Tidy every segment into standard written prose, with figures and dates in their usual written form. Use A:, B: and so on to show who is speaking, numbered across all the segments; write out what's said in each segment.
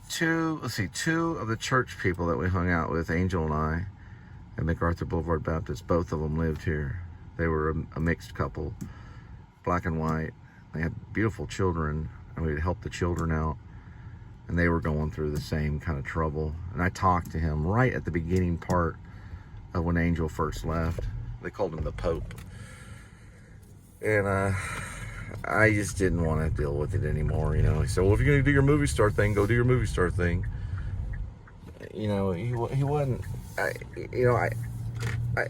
A: two of the church people that we hung out with, Angel and I, at MacArthur Boulevard Baptist, both of them lived here. They were a mixed couple, black and white. They had beautiful children, and we'd help the children out. And they were going through the same kind of trouble. And I talked to him right at the beginning part of when Angel first left. They called him the Pope. And I just didn't want to deal with it anymore, you know. He said, well, if you're going to do your movie star thing, go do your movie star thing. You know, he wasn't,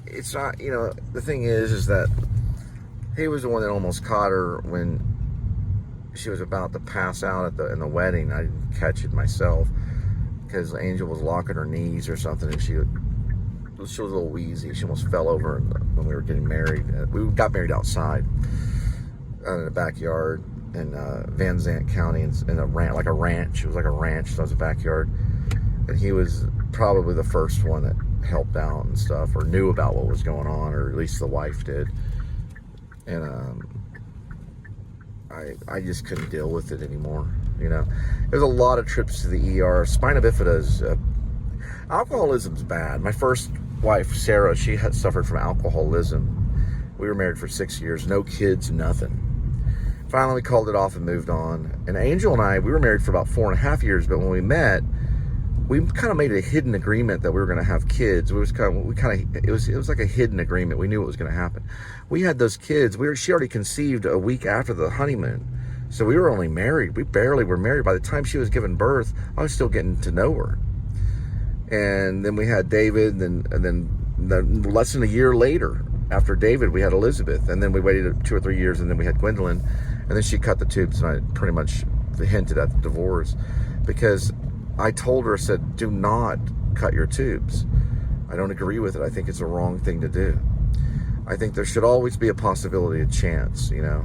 A: it's not, you know, the thing is that he was the one that almost caught her when she was about to pass out in the wedding. I didn't catch it myself because Angel was locking her knees or something, and she was a little wheezy. She almost fell over when we were getting married. We got married outside in the backyard in Van Zandt County in a ranch. It was like a ranch, so it was a backyard. And he was probably the first one that helped out and stuff, or knew about what was going on, or at least the wife did. And I just couldn't deal with it anymore, you know. There's a lot of trips to the ER. Spina bifida is, alcoholism's bad. My first wife, Sarah, she had suffered from alcoholism. We were married for 6 years, no kids, nothing. Finally, we called it off and moved on. And Angel and I, we were married for about 4.5 years, but when we met, we kind of made a hidden agreement that we were going to have kids. It was like a hidden agreement. We knew what was going to happen. We had those kids. She already conceived a week after the honeymoon. So we were only married. We barely were married. By the time she was giving birth, I was still getting to know her. And then we had David, and then less than a year later, after David, we had Elizabeth. And then we waited 2 or 3 years, and then we had Gwendolyn. And then she cut the tubes, and I pretty much hinted at the divorce because I told her, I said, do not cut your tubes. I don't agree with it. I think it's a wrong thing to do. I think there should always be a possibility, a chance, you know.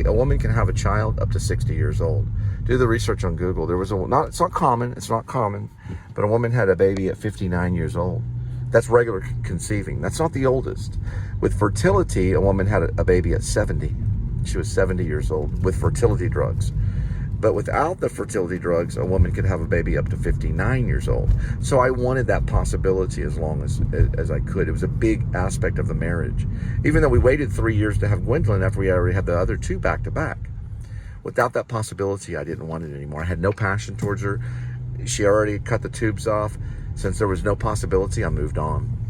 A: A woman can have a child up to 60 years old. Do the research on Google. It's not common, but a woman had a baby at 59 years old. That's regular conceiving. That's not the oldest. With fertility, a woman had a baby at 70. She was 70 years old with fertility drugs. But without the fertility drugs, a woman could have a baby up to 59 years old. So I wanted that possibility as long as I could. It was a big aspect of the marriage. Even though we waited 3 years to have Gwendolyn after we already had the other two back to back. Without that possibility, I didn't want it anymore. I had no passion towards her. She already cut the tubes off. Since there was no possibility, I moved on.